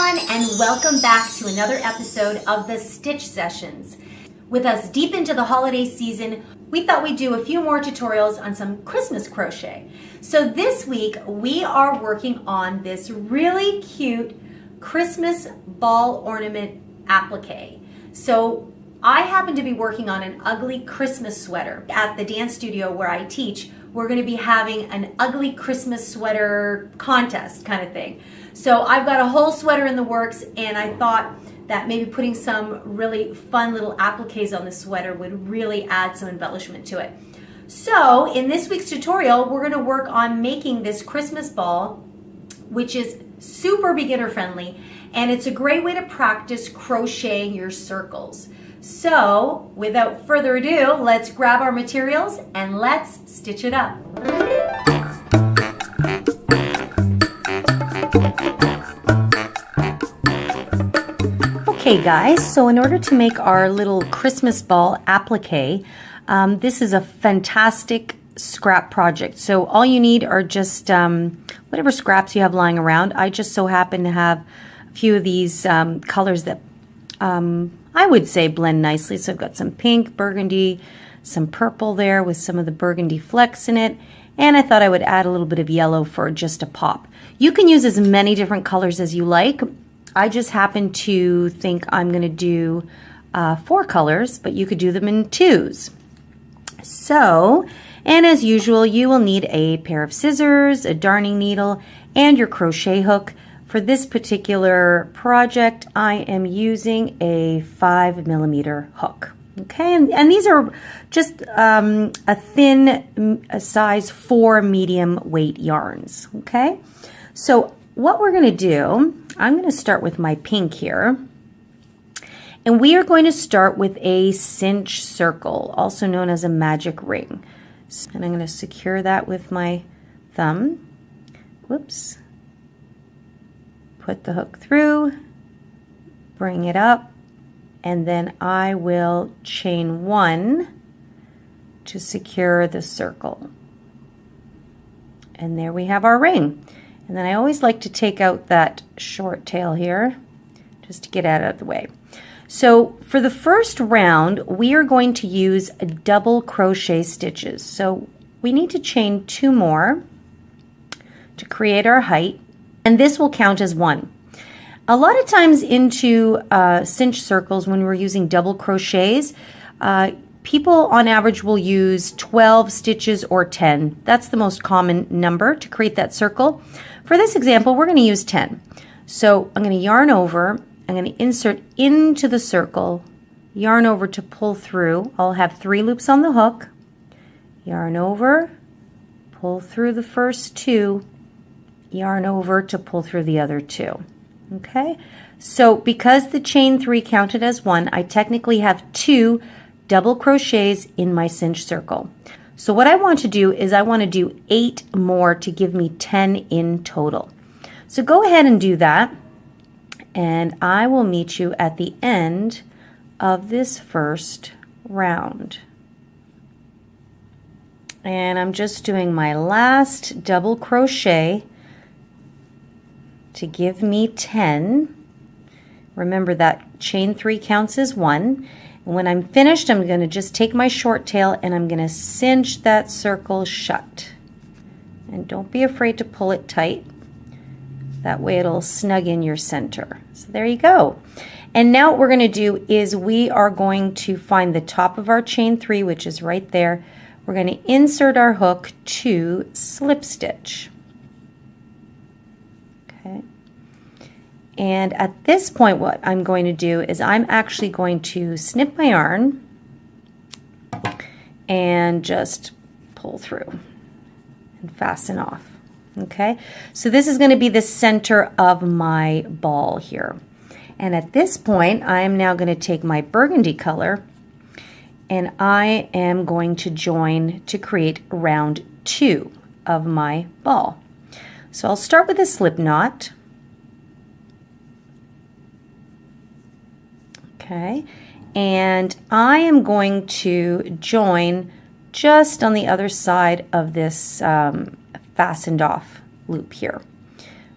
everyone, and welcome back to another episode of the Stitch Sessions. With us deep into the holiday season, we thought we'd do a few more tutorials on some Christmas crochet. So this week we are working on this really cute Christmas ball ornament applique. So I happen to be working on an ugly Christmas sweater. At the dance studio where I teach, we're going to be having an ugly Christmas sweater contest kind of thing. So I've got a whole sweater in the works, and I thought that maybe putting some really fun little appliques on the sweater would really add some embellishment to it. So in this week's tutorial, we're going to work on making this Christmas ball, which is super beginner friendly, and it's a great way to practice crocheting your circles. So without further ado, let's grab our materials and let's stitch it up. Okay guys, so in order to make our little Christmas ball applique, this is a fantastic scrap project. So all you need are just whatever scraps you have lying around. I just so happen to have a few of these colors that I would say blend nicely. So I've got some pink, burgundy, some purple there with some of the burgundy flecks in it. And I thought I would add a little bit of yellow for just a pop. You can use as many different colors as you like. I just happen to think I'm going to do 4 colors, but you could do them in 2s. So, and as usual, you will need a pair of scissors, a darning needle, and your crochet hook. For this particular project, I am using a 5mm hook. Okay, and these are just a thin size 4 medium weight yarns. Okay, so what we're going to do, I'm going to start with my pink here, and we are going to start with a cinch circle, also known as a magic ring. And I'm going to secure that with my thumb. Whoops. Put the hook through, bring it up, and then I will chain 1 to secure the circle. And there we have our ring. And then I always like to take out that short tail here just to get it out of the way. So for the first round, we are going to use double crochet stitches. So we need to chain 2 more to create our height, and this will count as 1. A lot of times into cinch circles, when we're using double crochets, people on average will use 12 stitches or 10. That's the most common number to create that circle. For this example, we're going to use 10. So I'm going to yarn over, I'm going to insert into the circle, yarn over to pull through. I'll have 3 loops on the hook, yarn over, pull through the first 2, yarn over to pull through the other 2. Okay, so because the chain 3 counted as 1, I technically have 2 double crochets in my cinch circle. So what I want to do is I want to do 8 more to give me 10 in total. So go ahead and do that, and I will meet you at the end of this first round. And I'm just doing my last double crochet to give me 10. Remember that chain 3 counts as 1. And when I'm finished, I'm going to just take my short tail and I'm going to cinch that circle shut. And don't be afraid to pull it tight. That way it'll snug in your center. So there you go. And now what we're going to do is we are going to find the top of our chain 3, which is right there. We're going to insert our hook to slip stitch. Okay. And at this point, what I'm going to do is I'm actually going to snip my yarn and just pull through and fasten off. Okay, so this is going to be the center of my ball here. And at this point, I am now going to take my burgundy color and I am going to join to create round 2 of my ball. So I'll start with a slip knot. Okay, and I am going to join just on the other side of this fastened off loop here.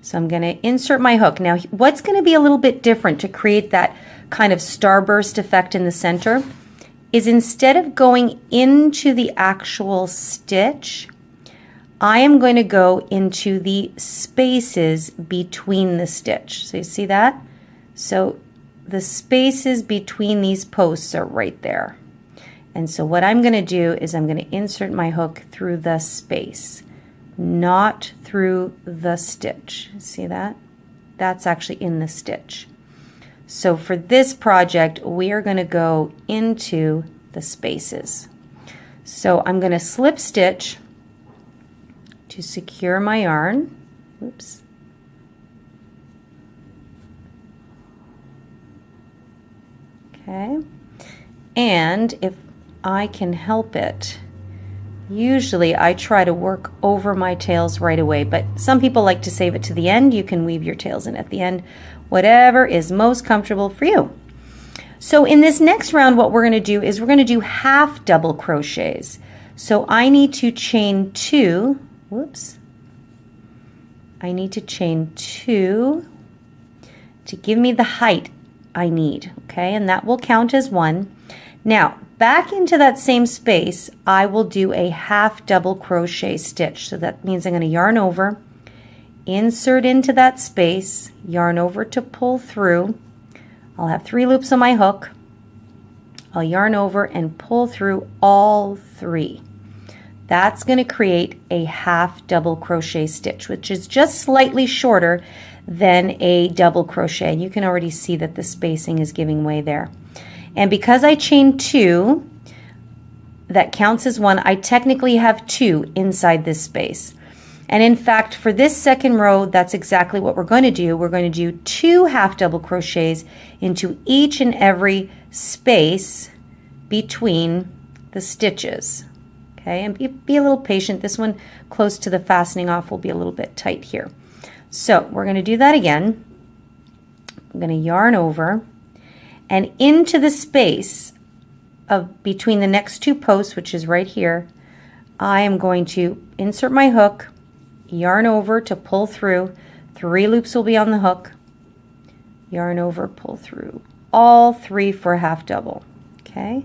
So I'm going to insert my hook. Now, what's going to be a little bit different to create that kind of starburst effect in the center is instead of going into the actual stitch, I am going to go into the spaces between the stitch. So you see that? So the spaces between these posts are right there. And so what I'm going to do is I'm going to insert my hook through the space, not through the stitch. See that? That's actually in the stitch. So for this project, we are going to go into the spaces. So I'm going to slip stitch to secure my yarn. Oops. Okay. And if I can help it, usually I try to work over my tails right away, but some people like to save it to the end. You can weave your tails in at the end, whatever is most comfortable for you. So in this next round, what we're going to do is we're going to do half double crochets. So I need to chain 2, whoops, I need to chain 2 to give me the height I need, okay, and that will count as 1. Now, back into that same space, I will do a half double crochet stitch. So that means I'm going to yarn over, insert into that space, yarn over to pull through. I'll have 3 loops on my hook. I'll yarn over and pull through all 3. That's going to create a half double crochet stitch, which is just slightly shorter than a double crochet. You can already see that the spacing is giving way there. And because I chained 2, that counts as 1, I technically have 2 inside this space. And in fact, for this second row, that's exactly what we're going to do. We're going to do 2 half double crochets into each and every space between the stitches. Okay, and be a little patient. This one close to the fastening off will be a little bit tight here. So we're going to do that again. I'm going to yarn over and into the space of between the next 2 posts, which is right here, I am going to insert my hook, yarn over to pull through. 3 loops will be on the hook. Yarn over, pull through. All 3 for a half double. Okay.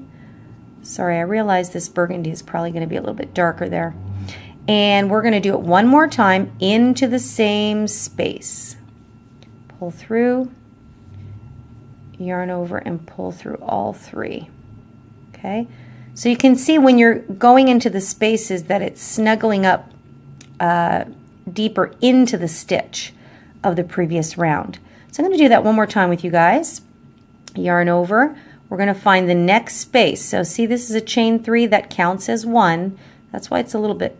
Sorry, I realize this burgundy is probably going to be a little bit darker there. And we're going to do it one more time into the same space. Pull through, yarn over, and pull through all 3. Okay, so you can see when you're going into the spaces that it's snuggling up deeper into the stitch of the previous round. So I'm going to do that one more time with you guys. Yarn over. We're going to find the next space. So see, this is a chain 3 that counts as 1. That's why it's a little bit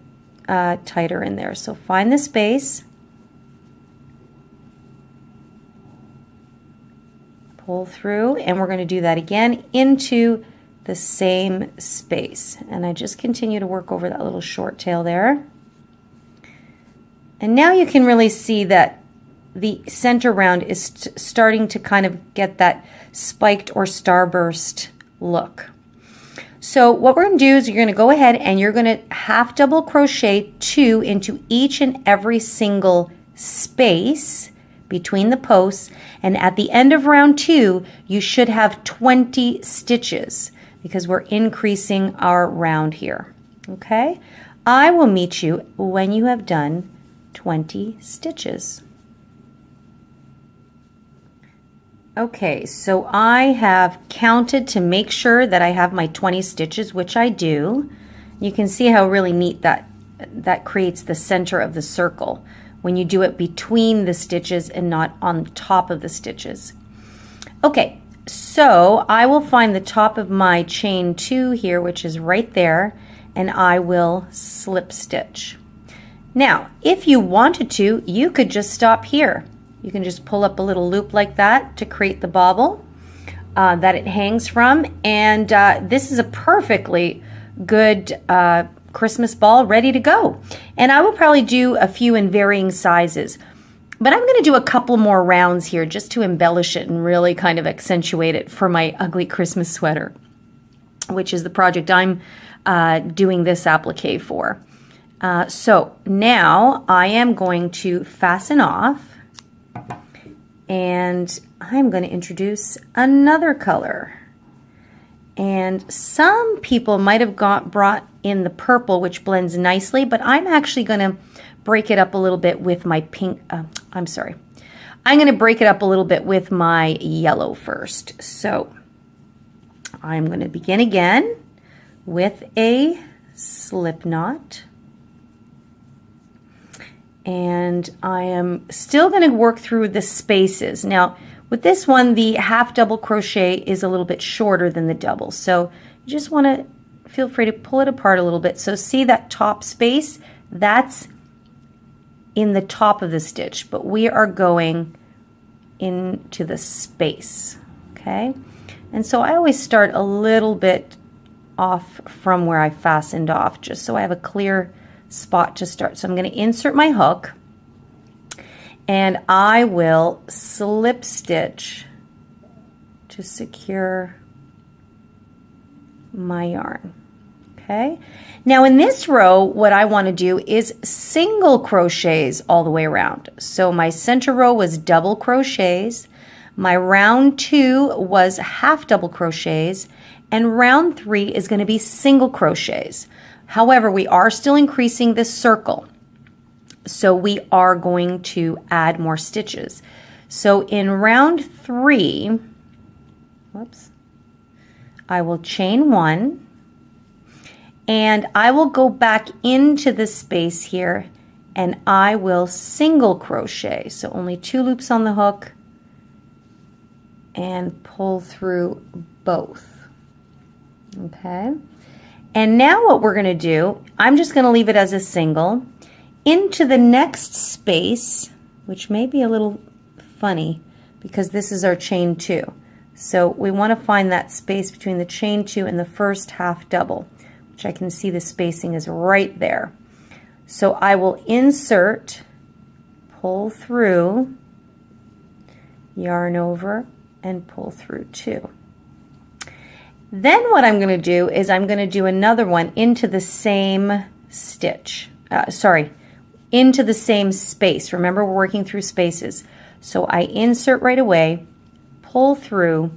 tighter in there. So find the space, pull through, and we're going to do that again into the same space. And I just continue to work over that little short tail there. And now you can really see that the center round is starting to kind of get that spiked or starburst look. So what we're going to do is you're going to go ahead and you're going to half double crochet 2 into each and every single space between the posts, and at the end of round 2 you should have 20 stitches because we're increasing our round here. Okay, I will meet you when you have done 20 stitches. Okay, so I have counted to make sure that I have my 20 stitches, which I do. You can see how really neat that creates the center of the circle when you do it between the stitches and not on top of the stitches. Okay, so I will find the top of my chain 2 here, which is right there, and I will slip stitch. Now, if you wanted to, you could just stop here. You can just pull up a little loop like that to create the bobble that it hangs from. And this is a perfectly good Christmas ball ready to go. And I will probably do a few in varying sizes. But I'm going to do a couple more rounds here just to embellish it and really kind of accentuate it for my ugly Christmas sweater, which is the project I'm doing this applique for. So now I am going to fasten off, and I'm going to introduce another color. And some people might have brought in the purple, which blends nicely, but I'm actually going to break it up a little bit with my pink. I'm going to break it up a little bit with my yellow first. So I'm going to begin again with a slip knot. And I am still going to work through the spaces. Now, with this one, the half double crochet is a little bit shorter than the double. So you just want to feel free to pull it apart a little bit. So see that top space? That's in the top of the stitch, but we are going into the space, okay? And so I always start a little bit off from where I fastened off, just so I have a clear spot to start. So I'm going to insert my hook, and I will slip stitch to secure my yarn. Okay, now in this row, what I want to do is single crochets all the way around. So my center row was double crochets, my round 2 was half double crochets, and round 3 is going to be single crochets. However, we are still increasing this circle, so we are going to add more stitches. So in round 3, I will chain 1, and I will go back into the space here, and I will single crochet. So only 2 loops on the hook, and pull through both. Okay. And now what we're going to do, I'm just going to leave it as a single. Into the next space, which may be a little funny because this is our chain 2. So we want to find that space between the chain 2 and the first half double, which I can see the spacing is right there. So I will insert, pull through, yarn over, and pull through 2. Then what I'm going to do is I'm going to do another one into the same stitch, into the same space. Remember, we're working through spaces. So I insert right away, pull through,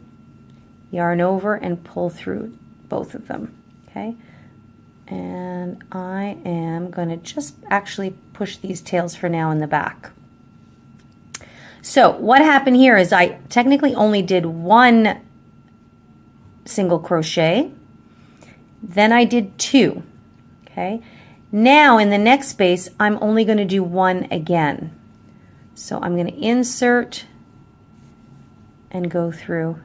yarn over, and pull through both of them. Okay, and I am going to just actually push these tails for now in the back. So what happened here is I technically only did 1 single crochet, then I did 2. Okay, now in the next space I'm only going to do 1 again. So I'm going to insert and go through.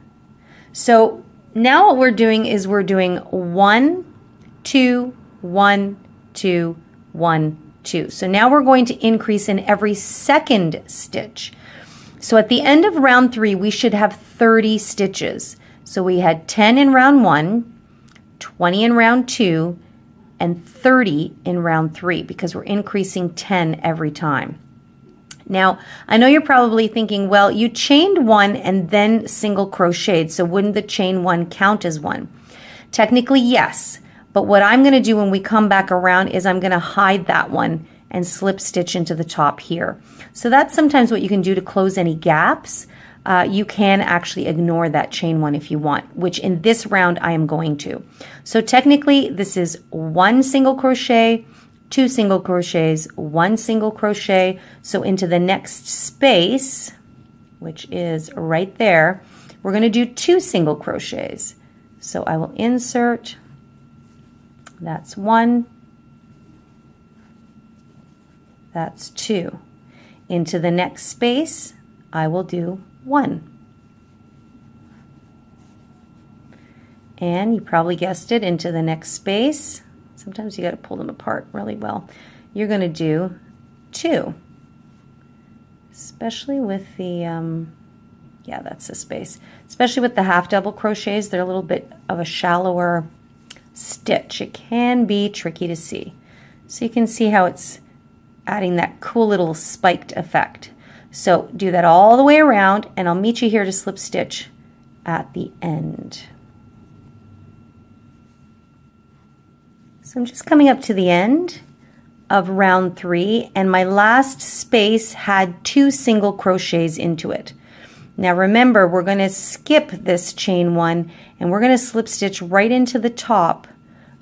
So now what we're doing is we're doing 1, 2, 1, 2, 1, 2. So now we're going to increase in every second stitch. So at the end of round 3 we should have 30 stitches. So we had 10 in round 1, 20 in round 2, and 30 in round 3 because we're increasing 10 every time. Now, I know you're probably thinking, well, you chained 1 and then single crocheted, so wouldn't the chain 1 count as 1? Technically, yes, but what I'm going to do when we come back around is I'm going to hide that one and slip stitch into the top here. So that's sometimes what you can do to close any gaps. You can actually ignore that chain 1 if you want, which in this round I am going to. So technically this is 1 single crochet, 2 single crochets, 1 single crochet. So into the next space, which is right there, we're going to do 2 single crochets. So I will insert, that's 1, that's 2. Into the next space, I will do 1. And you probably guessed it, into the next space. Sometimes you got to pull them apart really well. You're going to do 2. Especially with the, yeah, that's the space. Especially with the half double crochets, they're a little bit of a shallower stitch. It can be tricky to see. So you can see how it's adding that cool little spiked effect. So do that all the way around, and I'll meet you here to slip stitch at the end. So I'm just coming up to the end. of round 3, and my last space had 2 single crochets into it. Now remember, we're going to skip this chain 1 and we're going to slip stitch right into the top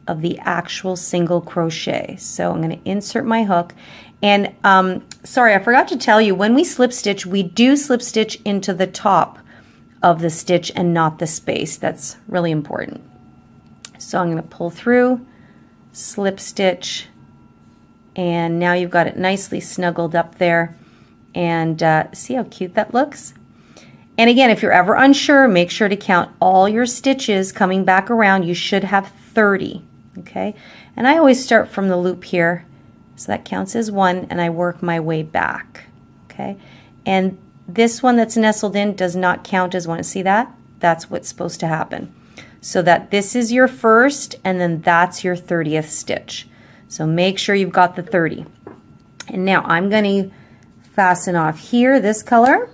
of the actual single crochet. So I'm going to insert my hook, and sorry, I forgot to tell you, when we slip stitch, we do slip stitch into the top of the stitch and not the space. That's really important. So I'm going to pull through, slip stitch, and now you've got it nicely snuggled up there, and see how cute that looks? And again, if you're ever unsure, make sure to count all your stitches coming back around. You should have 30, okay? And I always start from the loop here, so that counts as 1, and I work my way back, okay? And this one that's nestled in does not count as 1. See that? That's what's supposed to happen. So that this is your first, and then that's your 30th stitch. So make sure you've got the 30. And now I'm going to fasten off here this color.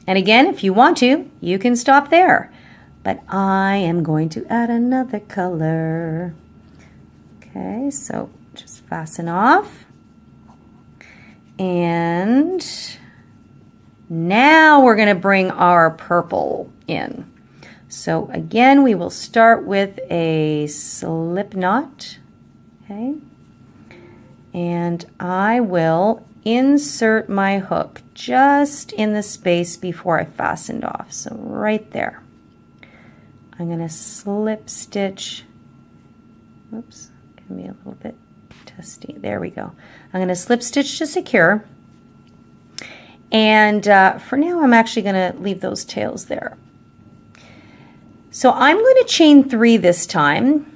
And again, if you want to, you can stop there. But I am going to add another color. Okay, so just fasten off. And now we're going to bring our purple in. So again, we will start with a slip knot. Okay, and I will insert my hook just in the space before I fastened off. So right there. I'm going to slip stitch. Oops, give me a little bit testy. There we go. I'm going to slip stitch to secure. And for now, I'm actually going to leave those tails there. So I'm going to chain 3 this time.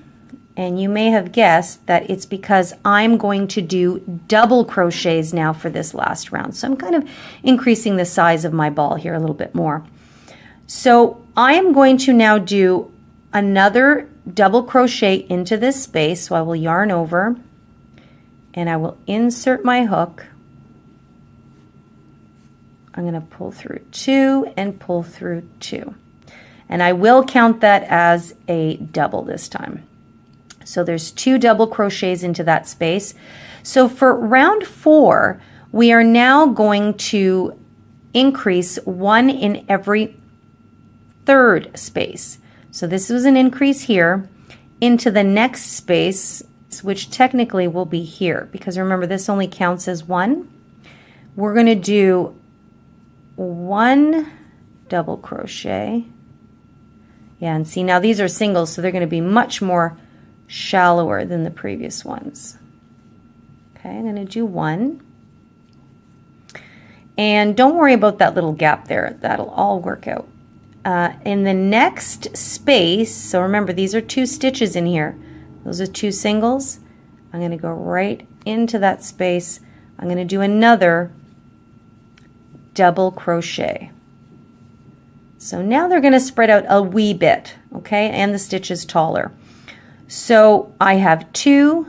And you may have guessed that it's because I'm going to do double crochets now for this last round. So I'm kind of increasing the size of my ball here a little bit more. So I am going to now do another double crochet into this space. So I will yarn over and I will insert my hook. I'm going to pull through 2 and pull through 2. And I will count that as a double this time. So there's 2 double crochets into that space. So for round 4, we are now going to increase 1 in every 3rd space. So this was an increase here into the next space, which technically will be here, because remember this only counts as 1. We're going to do 1 double crochet. Yeah, and see now these are singles, so they're going to be much more shallower than the previous ones. Okay, I'm going to do 1. And don't worry about that little gap there. That'll all work out. In the next space, so remember these are 2 stitches in here. Those are 2 singles. I'm going to go right into that space. I'm going to do another double crochet. So now they're going to spread out a wee bit, okay, and the stitch is taller. So I have 2,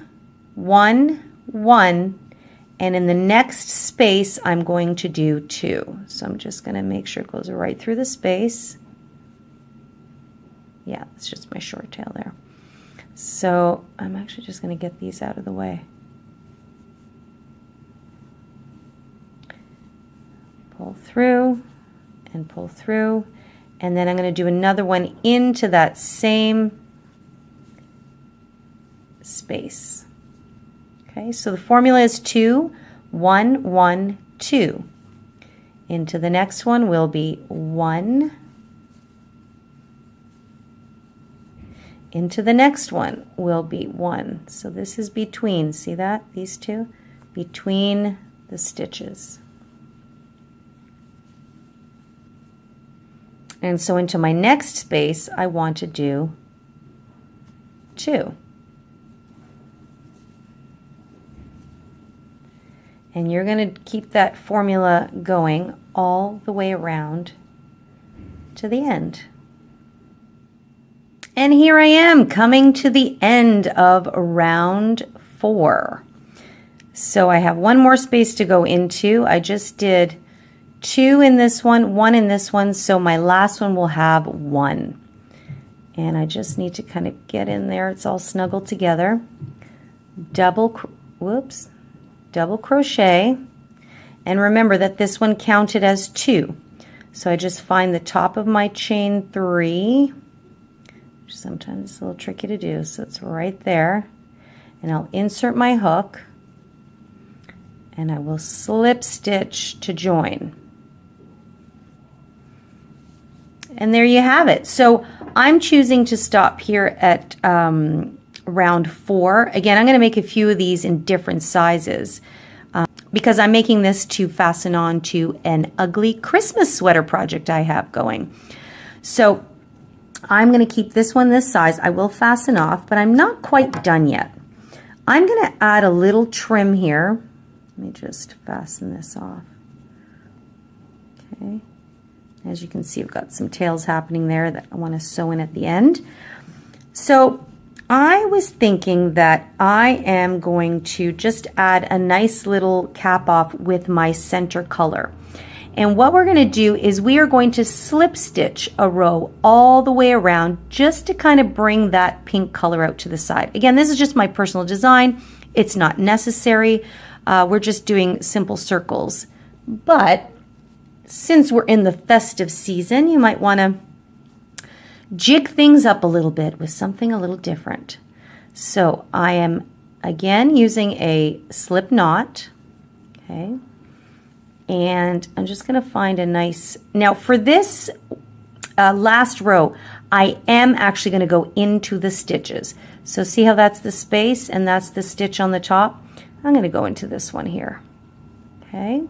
1, 1, and in the next space I'm going to do 2. So I'm just going to make sure it goes right through the space. Yeah, it's just my short tail there. So I'm actually just going to get these out of the way. Pull through and pull through, and then I'm going to do another one into that same space. Okay, so the formula is 2, 1, 1, 2. Into the next one will be 1. Into the next one will be 1. So this is between, see that? These 2? Between the stitches. And so into my next space, I want to do 2. And you're going to keep that formula going all the way around to the end. And here I am coming to the end of round 4. So I have one more space to go into. I just did 2 in this one, 1 in this one, so my last one will have 1. And I just need to kind of get in there. It's all snuggled together. Double whoops, double crochet, and remember that this one counted as 2. So I just find the top of my chain 3, which sometimes it's a little tricky to do, so it's right there, and I'll insert my hook, and I will slip stitch to join. And there you have it. So I'm choosing to stop here at round 4. Again, I'm going to make a few of these in different sizes because I'm making this to fasten on to an ugly Christmas sweater project I have going. So I'm going to keep this one this size. I will fasten off, but I'm not quite done yet. I'm going to add a little trim here. Let me just fasten this off. Okay. As you can see, I've got some tails happening there that I want to sew in at the end. So I was thinking that I am going to just add a nice little cap off with my center color. And what we're going to do is we are going to slip stitch a row all the way around just to kind of bring that pink color out to the side. Again, this is just my personal design. It's not necessary. We're just doing simple circles. But since we're in the festive season, you might want to jig things up a little bit with something a little different. So I am again using a slip knot, okay, and I'm just going to find a nice, now for this last row, I am actually going to go into the stitches. So see how that's the space and that's the stitch on the top? I'm going to go into this one here, okay.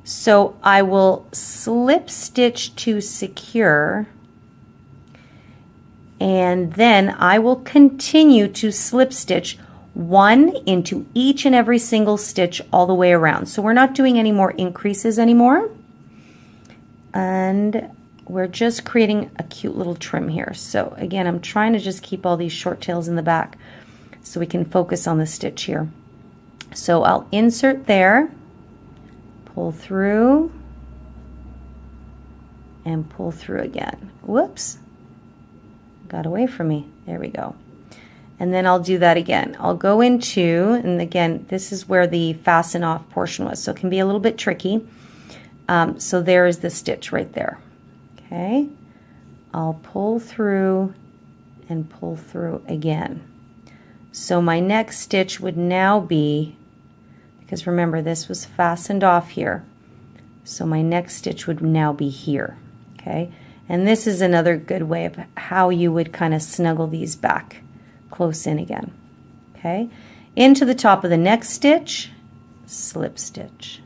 So I will slip stitch to secure, and then I will continue to slip stitch 1 into each and every single stitch all the way around. So we're not doing any more increases anymore, and we're just creating a cute little trim here. So again, I'm trying to just keep all these short tails in the back so we can focus on the stitch here. So I'll insert there, pull through, and pull through again. Whoops, got away from me. There we go. And then I'll do that again. I'll go into, and again, this is where the fasten off portion was, so it can be a little bit tricky. So there is the stitch right there. Okay, I'll pull through and pull through again. So my next stitch would now be, because remember this was fastened off here, so my next stitch would now be here, okay? And this is another good way of how you would kind of snuggle these back close in again, okay? Into the top of the next stitch, slip stitch.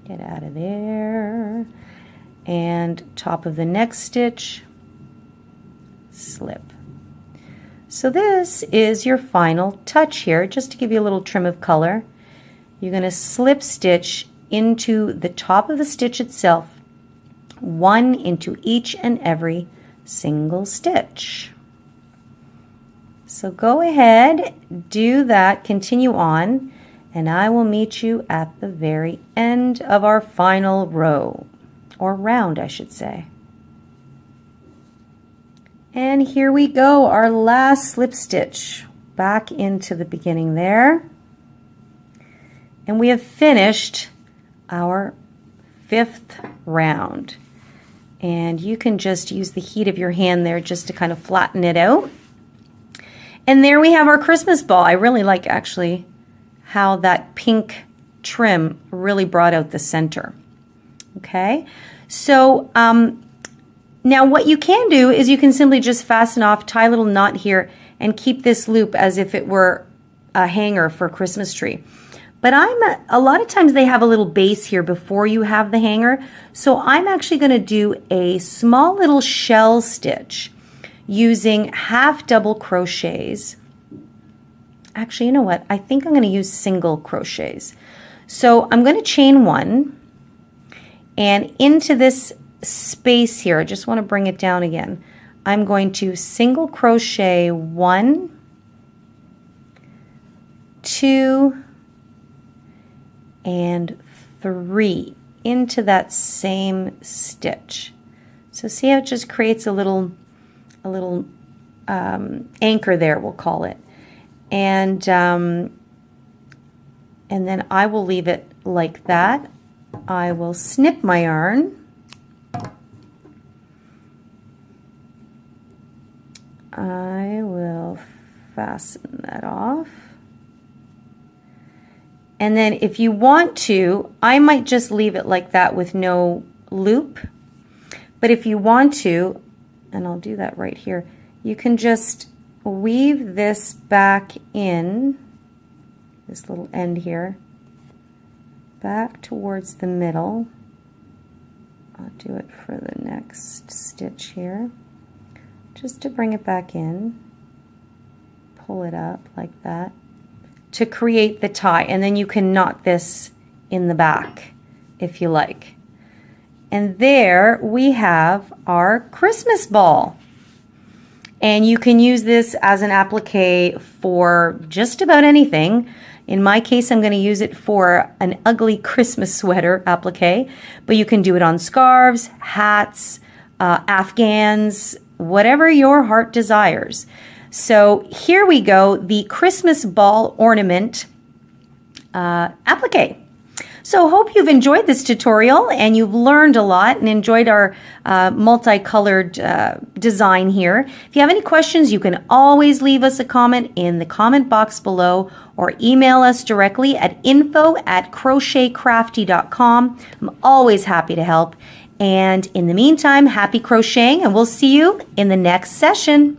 Get out of there. And top of the next stitch, slip. So this is your final touch here, just to give you a little trim of color. You're going to slip stitch into the top of the stitch itself, 1 into each and every single stitch. So go ahead, do that, continue on, and I will meet you at the very end of our final row, or round I should say. And here we go, our last slip stitch back into the beginning there. And we have finished our 5th round. And you can just use the heat of your hand there just to kind of flatten it out. And there we have our Christmas ball. I really like actually how that pink trim really brought out the center. Okay, so now what you can do is you can simply just fasten off, tie a little knot here, and keep this loop as if it were a hanger for a Christmas tree. But a lot of times they have a little base here before you have the hanger, so I'm actually going to do a small little shell stitch using half double crochets. Actually, you know what? I think I'm going to use single crochets. So I'm going to chain 1, and into this space here, I just want to bring it down again. I'm going to single crochet 1, 2, and 3 into that same stitch. So see how it just creates a little anchor there, we'll call it. And then I will leave it like that. I will snip my yarn. I will fasten that off. And then if you want to, I might just leave it like that with no loop. But if you want to, and I'll do that right here, you can just weave this back in, this little end here, back towards the middle. I'll do it for the next stitch here, just to bring it back in, pull it up like that, to create the tie, and then you can knot this in the back if you like. And there we have our Christmas ball. And you can use this as an applique for just about anything. In my case, I'm going to use it for an ugly Christmas sweater applique, but you can do it on scarves, hats, afghans, whatever your heart desires. So here we go, the Christmas Ball Ornament applique. So hope you've enjoyed this tutorial and you've learned a lot and enjoyed our multicolored design here. If you have any questions, you can always leave us a comment in the comment box below or email us directly at info@crochetcrafty.com. I'm always happy to help. And in the meantime, happy crocheting, and we'll see you in the next session.